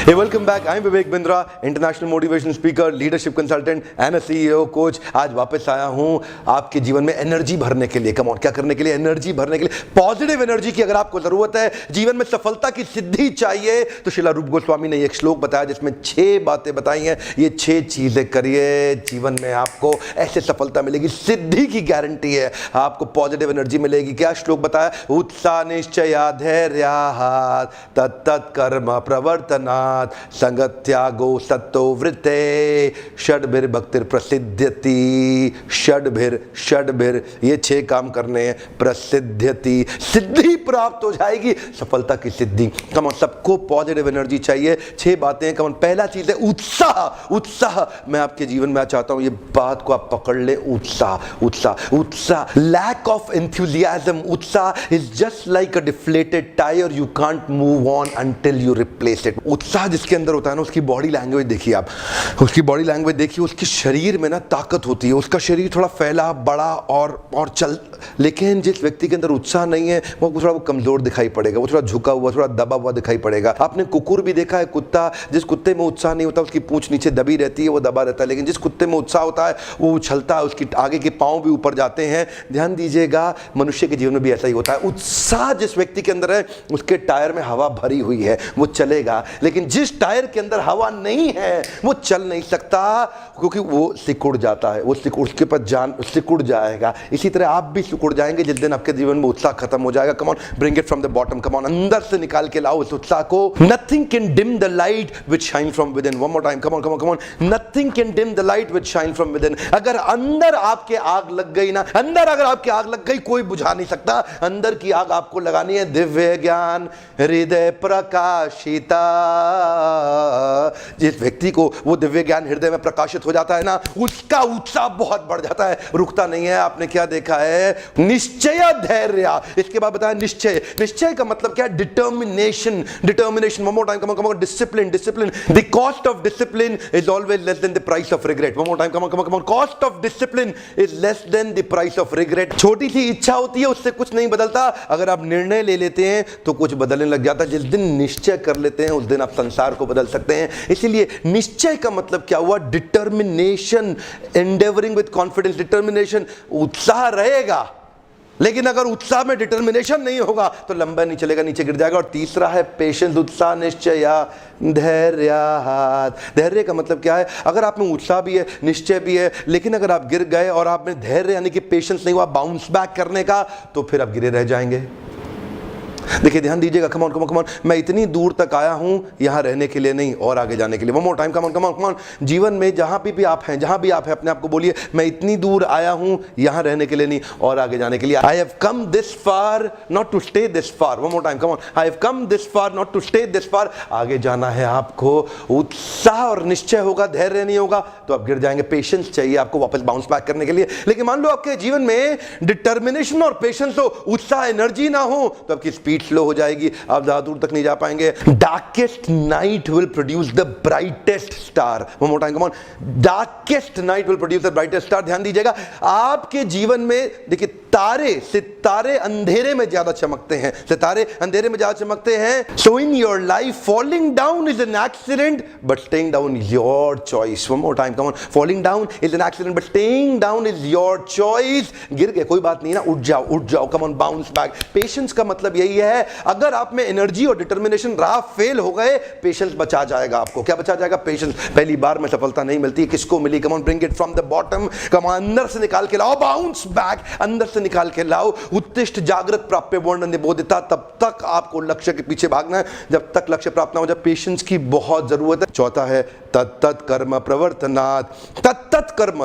Hey, welcome back. I'm Vivek Bindra, international motivational speaker, leadership consultant and a CEO coach. आज वापस आया हूँ आपके जीवन में एनर्जी भरने के लिए। कम ऑन, क्या करने के लिए? एनर्जी भरने के लिए, पॉजिटिव एनर्जी की अगर आपको जरूरत है, जीवन में सफलता की सिद्धि चाहिए, तो श्रीला रूप गोस्वामी ने एक श्लोक बताया जिसमें 6 बातें बताई हैं। ये 6 चीजें करिए, जीवन में आपको ऐसे सफलता मिलेगी, सिद्धि की गारंटी है, आपको पॉजिटिव एनर्जी मिलेगी। क्या श्लोक बताया? उत्साह निश्चया धैर्यात् तत्तत् कर्म प्रवर्तनात् संगत्यागो सत्तो वृत्ते षड्भिर्भक्तिर प्रसिद्ध्यति। षड्भिर ये 6 काम करने हैं। प्रसिद्ध्यति, सिद्धि प्राप्त हो जाएगी, सफलता की सिद्धि। कम सबको पॉजिटिव एनर्जी चाहिए। 6 बातें। कम पहला चीज है उत्साह। उत्साह मैं आपके जीवन में चाहता हूं, ये बात को आप पकड़ ले। उत्साह लैक ऑफ एंथुसियाज्म। उत्साह is just like a deflated tyre, you can't move on until you replace it. उत्साह जिसके अंदर होता है ना, उसकी बॉडी लैंग्वेज देखिए आप, उसकी बॉडी लैंग्वेज देखिए, उसके शरीर में ना ताकत होती है, उसका शरीर थोड़ा फैला बड़ा और चल। लेकिन जिस व्यक्ति के अंदर उत्साह नहीं है, वो थोड़ा कमजोर दिखाई पड़ेगा, वो थोड़ा झुका हुआ, थोड़ा दबा हुआ दिखाई पड़ेगा। आपने कुकुर भी देखा है, कुत्ता, जिस कुत्ते में उत्साह नहीं होता, उसकी पूंछ नीचे दबी रहती है, वो दबा रहता है। लेकिन जिस कुत्ते में उत्साह होता है, वो उछलता है, उसकी आगे के पांव भी ऊपर जाते हैं। ध्यान दीजिएगा, मनुष्य के जीवन में भी ऐसा ही होता है। उत्साह जिस व्यक्ति के अंदर है, उसके टायर में हवा भरी हुई है, वो चलेगा। लेकिन जिस टायर के अंदर हवा नहीं है, वो चल नहीं सकता, क्योंकि वो सिकुड़ जाता है, वो उसके पर जान सिकुड़ जाएगा। इसी तरह आप भी सिकुड़ जाएंगे जिस दिन आपके जीवन में उत्साह खत्म हो जाएगा। कम on, bring it from the bottom. Come on, अंदर से निकाल के लाओ इस उत्साह को। Nothing can dim the light which shine from with in. One more time, come on. Nothing can dim the light which shine from with in. अगर अंदर आपके आग लग गई ना, अंदर अगर आपकी आग लग गई, कोई बुझा नहीं सकता। अंदर की आग आपको लगानी है। दिव्य ज्ञान हृदय प्रकाशिता। जिस व्यक्ति को वो दिव्य ज्ञान हृदय में प्रकाशित हो जाता है ना, उसका उत्साह बहुत बढ़ जाता है, रुकता नहीं है। आपने क्या देखा है? निश्चय धैर्य। इसके बाद बताया निश्चय। निश्चय का मतलब क्या है? Determination. One more time, come on. Discipline. The cost of discipline is always less than the price of regret. One more time, come on. Cost of discipline is less than the price of regret. छोटी सी इच्छा होती है, उससे कुछ नहीं बदलता। अगर आप निर्णय ले लेते हैं तो कुछ बदलने लग जाता है। जिस दिन निश्चय कर लेते हैं, उस दिन आप संसार को बदल सकते हैं। इसीलिए निश्चय का मतलब क्या हुआ? Determination, endeavouring with confidence. Determination, उत्साह रहेगा, लेकिन अगर उत्साह में डिटर्मिनेशन नहीं होगा तो लंबा नहीं चलेगा, नीचे गिर जाएगा। और तीसरा है पेशेंस। उत्साह निश्चया धैर्यात्। धैर्य का मतलब क्या है? अगर आप में उत्साह भी है, निश्चय भी है, लेकिन अगर आप गिर गए और आप में धैर्य यानी कि पेशेंस नहीं हुआ बाउंस बैक करने का, तो फिर आप गिरे रह जाएंगे। देखिए, ध्यान दीजिएगा। Come on. मैं इतनी दूर तक आया हूं यहां रहने के लिए नहीं, और आगे जाने के लिए। One more time, come on. जीवन में जहां भी आप हैं, अपने आप को बोलिए, मैं इतनी दूर आया हूं यहां रहने के लिए नहीं, और आगे जाने के लिए। I have come this far not to stay this far. One more time, come on. I have come this far not to stay this far. आगे जाना है आपको। उत्साह और निश्चय होगा, धैर्य नहीं होगा तो आप गिर जाएंगे। पेशेंस चाहिए आपको वापस बाउंस बैक करने के लिए। लेकिन मान लो आपके जीवन में डिटर्मिनेशन और पेशेंस हो, उत्साह एनर्जी ना हो, तो आपकी स्पीड स्लो हो जाएगी, आप ज्यादा दूर तक नहीं जा पाएंगे। Darkest night will produce the brightest star. One more time, come on. Darkest night will produce the brightest star. ध्यान दीजिएगा, आपके जीवन में देखिए, सितारे अंधेरे में ज्यादा चमकते हैं। सितारे अंधेरे में ज्यादा चमकते हैं। So in your life, falling down is an accident but staying down is your choice. One more time, come on. Falling down is an accident but staying down is your choice. गिर गए, कोई बात नहीं ना, उठ जाओ। Come on, bounce back. Patience का मतलब यही है, अगर आप में एनर्जी और डिटर्मिनेशन रहा, फेल हो गए, पेशेंस बचा जाएगा आपको। क्या बचा जाएगा? पेशेंस। पहली बार में सफलता नहीं मिलती, किसको मिली? Come on, bring it from the bottom. Come on, अंदर से निकाल के लाओ, बाउंस बैक, अंदर से निकाल के लाओ। उत्तिष्ठ जागृत प्राप्य वर्णन निबोधिता। तब तक आपको लक्ष्य के पीछे भागना है जब तक लक्ष्य प्राप्त ना हो जाए। पेशेंस की बहुत जरूरत है। चौथा है तत्तत् कर्म प्रवर्तनात्। तत्तत् कर्म,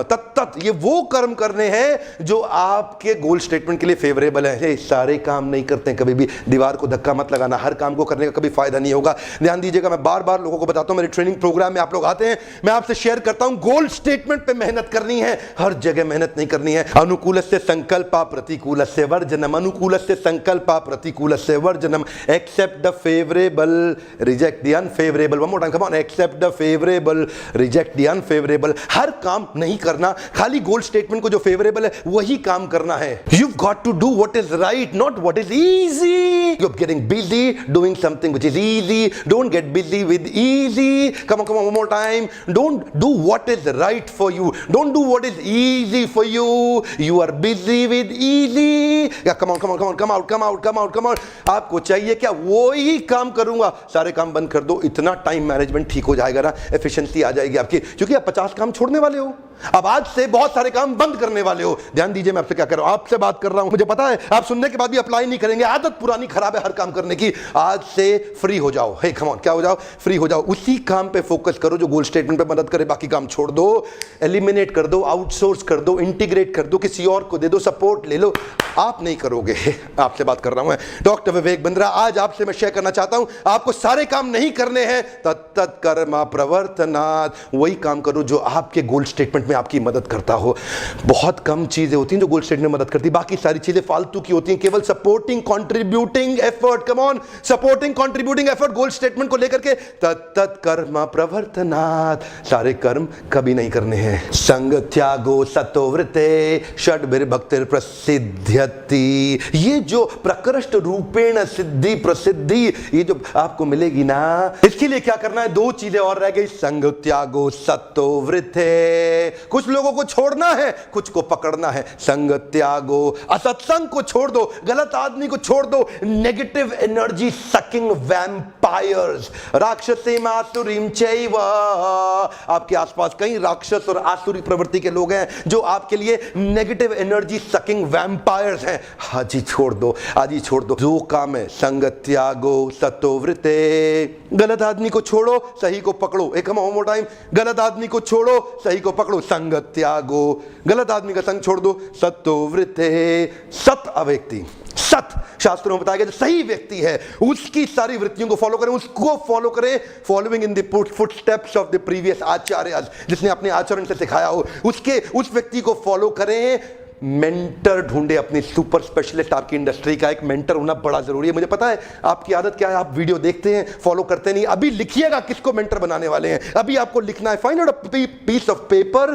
ये वो कर्म करने हैं जो आपके गोल स्टेटमेंट के लिए फेवरेबल है। सारे काम नहीं करते हैं, कभी भी दीवार को धक्का मत लगाना, हर काम को करने का कभी फायदा नहीं होगा। ध्यान दीजिएगा, मैं बार बार लोगों को बताता हूं, मेरे ट्रेनिंग प्रोग्राम में आप लोग आते हैं, मैं आपसे शेयर करता हूं, गोल स्टेटमेंट पे मेहनत करनी है, हर जगह मेहनत नहीं करनी है। अनुकूलस्य संकल्पा प्रतिकूलस्य वर्जनम। अनुकूलस्य संकल्पा प्रतिकूलस्य वर्जनम। Accept the favourable, reject the unfavourable. One more time, come on. Accept the favourable, reject the unfavourable. हर काम नहीं करना, खाली गोल स्टेटमेंट को जो फेवरेबल है वही काम करना है। You got to do what is right, not what is easy. You're getting busy doing something which is easy. Don't get busy with easy. Come on, one more time. Don't do what is right for you. Don't do what is easy for you. You are busy with easy. Yeah, come on. आपको चाहिए क्या? वो ही काम करूंगा, सारे काम बंद कर दो, इतना टाइम मैनेजमेंट ठीक हो जाएगा ना, एफिशिएंसी आ जाएगी आपकी, क्योंकि आप 50 काम छोड़ने वाले हो, अब आज से बहुत सारे काम बंद करने वाले हो। ध्यान दीजिए, मैं आपसे क्या कर रहा हूं, आपसे बात कर रहा हूं, मुझे पता है आप सुनने के बाद भी अप्लाई नहीं करेंगे, आदत पुरानी खराब है हर काम करने की। आज से फ्री हो जाओ। हे कम ऑन, क्या हो जाओ? फ्री हो जाओ, उसी काम पे फोकस करो जो गोल स्टेटमेंट पे मदद करे, बाकी काम छोड़ दो, एलिमिनेट कर दो, आउटसोर्स कर दो, इंटीग्रेट कर दो, किसी और को दे दो, सपोर्ट ले लो। आप नहीं करोगे। आपसे बात कर रहा हूं मैं, डॉक्टर विवेक बिंद्रा। आज आपसे मैं शेयर करना चाहता हूं, आपको सारे काम नहीं करने हैं, तत्त कर्मा प्रवर्तनात्, वही काम करो जो आपके गोल स्टेटमेंट में आपकी मदद करता हो। बहुत कम चीजें होती हैं जो गोल स्टेटमेंट में मदद करती, बाकी सारी चीजें फालतू की होती हैं, केवल supporting contributing effort, come on, supporting contributing effort goal statement को लेकर के, तत्त कर्मा प्रवर्तनात्, सारे कर्म कभी नहीं करने हैं। संग त्यागो सतोवृते षड्भिर्भक्तिर् प्रसिद्ध्यति, ये जो प्रकृष्ट रूपेण सिद्धि प्रसिद्धि ये जो आपको मिलेगी ना, इसके लिए क्या करना है? दो चीजें और रह गई, संग त्यागो सतोवृते, कुछ लोगों को छोड़ना है, कुछ को पकड़ना है। संग त्यागो, असत्संग को छोड़ दो, गलत आदमी को छोड़ दो, नेगेटिव एनर्जी सकिंग वैम्पायर्स, राक्षसीम आसुरीम चैव, आपके आसपास कई राक्षस और आसुरी प्रवृत्ति के लोग हैं जो आपके लिए नेगेटिव एनर्जी सकिंग वैम्पायर्स हैं। आज ही छोड़ दो, आज ही छोड़ दो। जो काम है, संग त्यागो सतोवृते, गलत आदमी को छोड़ो, सही को पकड़ो। एक हम मोर टाइम, गलत आदमी को छोड़ो, सही को पकड़ो। संग त्यागो, गलत आदमी का संग छोड़ दो, सतोवृते, सत अव्यक्ति, सत शास्त्रों में बताया गया जो सही व्यक्ति है उसकी सारी वृत्तियों को फॉलो करें, उसको फॉलो करें, following in the footsteps of the previous acharya, जिसने अपने आचरण से सिखाया हो, उसके उस व्यक्ति को फॉलो करें। मेंटर ढूंढे अपनी, सुपर स्पेशलिस्ट, आपकी इंडस्ट्री का एक मेंटर होना बड़ा जरूरी है। मुझे पता है आपकी आदत क्या है, आप वीडियो देखते हैं, फॉलो करते नहीं। अभी लिखिएगा किसको मेंटर बनाने वाले हैं, अभी आपको लिखना है, find out a piece of paper,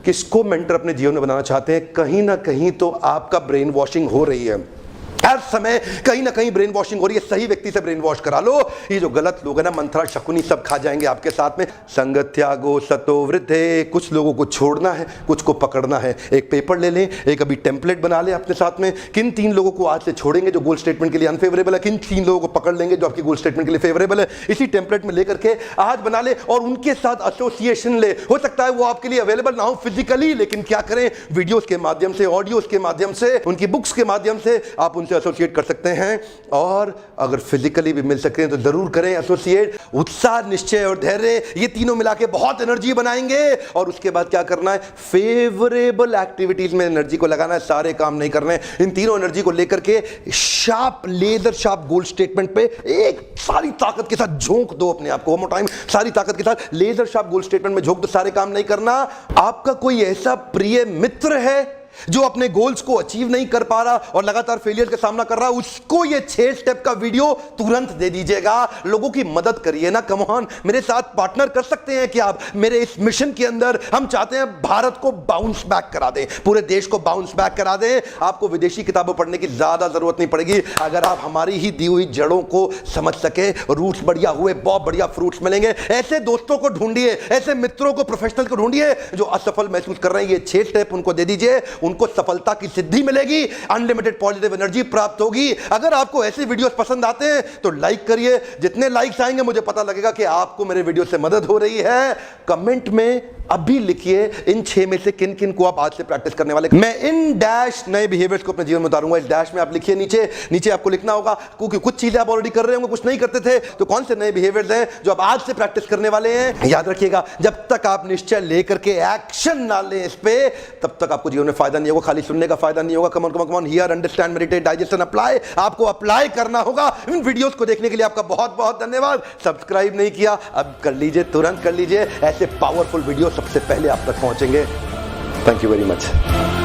किसको मेंटर अपने जीवन में बनाना चाहते हैं। कहीं ना कहीं तो आपका ब्रेन वॉशिंग हो रही है, हर समय कहीं ना कहीं ब्रेन वॉशिंग हो रही है, सही व्यक्ति से ब्रेन वॉश करा लो। ये जो गलत लोग हैं ना, मंत्रा शकुनी सब खा जाएंगे आपके साथ में। संग त्यागो सतोवृते, कुछ लोगों को छोड़ना है, कुछ को पकड़ना है। एक पेपर ले लें, एक अभी टेम्पलेट बना लें अपने साथ में, किन 3 लोगों को आज से छोड़ेंगे जो गोल स्टेटमेंट के लिए अनफेवरेबल है, किन 3 लोगों को पकड़ लेंगे जो आपकी गोल स्टेटमेंट के लिए फेवरेबल है। इसी टेम्पलेट में लेकर के आज बना ले और उनके साथ एसोसिएशन ले। हो सकता है वो आपके लिए अवेलेबल ना हो फिजिकली, लेकिन क्या करें, वीडियोस के माध्यम से, ऑडियोस के माध्यम से, उनकी बुक्स के माध्यम से आप उनसे एसोसिएट कर सकते हैं। और अगर फिजिकली भी मिल सकते हैं तो जरूर करें एसोसिएट। उत्साह, निश्चय और धैर्य, ये तीनों मिला के बहुत एनर्जी बनाएंगे। और उसके बाद क्या करना है, फेवरेबल एक्टिविटीज में एनर्जी को लगाना है, सारे काम नहीं करने। इन तीनों एनर्जी को लेकर के शार्प, लेजर शार्प गोल स्टेटमेंट पे एक सारी ताकत के साथ झोंक दो अपने आप को। वन मोर टाइम, सारी ताकत के साथ लेजर शार्प गोल स्टेटमेंट में झोंक दो, सारे काम नहीं करना। आपका कोई ऐसा प्रिय मित्र है जो अपने गोल्स को अचीव नहीं कर पा रहा और लगातार फेलियर का सामना कर रहा है, उसको ये 6 स्टेप का वीडियो तुरंत दे दीजिएगा। लोगों की मदद करिए ना, कम ऑन, मेरे साथ पार्टनर कर सकते हैं कि आप मेरे इस मिशन के अंदर। हम चाहते हैं भारत को बाउंस बैक करा दें, पूरे देश को बाउंस बैक करा दें। आपको विदेशी किताबें पढ़ने की ज्यादा जरूरत नहीं पड़ेगी अगर आप हमारी ही दी हुई जड़ों को समझ सके। रूट्स बढ़िया हुए, बहुत बढ़िया फ्रूट्स मिलेंगे। ऐसे दोस्तों को ढूंढिए, ऐसे मित्रों को, प्रोफेशनल को ढूंढिए जो असफल महसूस कर रहे हैं। ये 6 स्टेप उनको दे दीजिए, उनको सफलता की सिद्धि मिलेगी, अनलिमिटेड पॉजिटिव एनर्जी प्राप्त होगी। अगर आपको ऐसे वीडियोस पसंद आते हैं तो लाइक करिए, जितने लाइक्स आएंगे मुझे पता लगेगा कि आपको मेरे वीडियो से मदद हो रही है। कमेंट में अभी लिखिए इन 6 में से किन किन को आप आज से प्रैक्टिस करने वाले। मैं इन डैश नए बिहेवियर्स को अपने जीवन में उतारूंगा। इस डैश में आप लिखिए, नीचे आपको लिखना होगा, क्योंकि कुछ चीजें आप ऑलरेडी कर रहे होंगे, कुछ नहीं करते थे, तो कौन से नए बिहेवियर्स हैं जो आप आज से प्रैक्टिस करने वाले हैं। याद रखिएगा, जब तक आप निश्चय लेकर के एक्शन ना लें इस पे, तब तक आपको जीवन में फायदा नहीं होगा। खाली सुनने का फायदा नहीं होगा। Come on, here, understand, meditate, digest and apply. आपको अप्लाई करना होगा। इन वीडियोस को देखने के लिए आपका बहुत बहुत धन्यवाद। सब्सक्राइब नहीं किया, अब कर लीजिए, तुरंत कर लीजिए। ऐसे पावरफुल वीडियो सबसे पहले आप तक पहुंचेंगे। Thank you very much.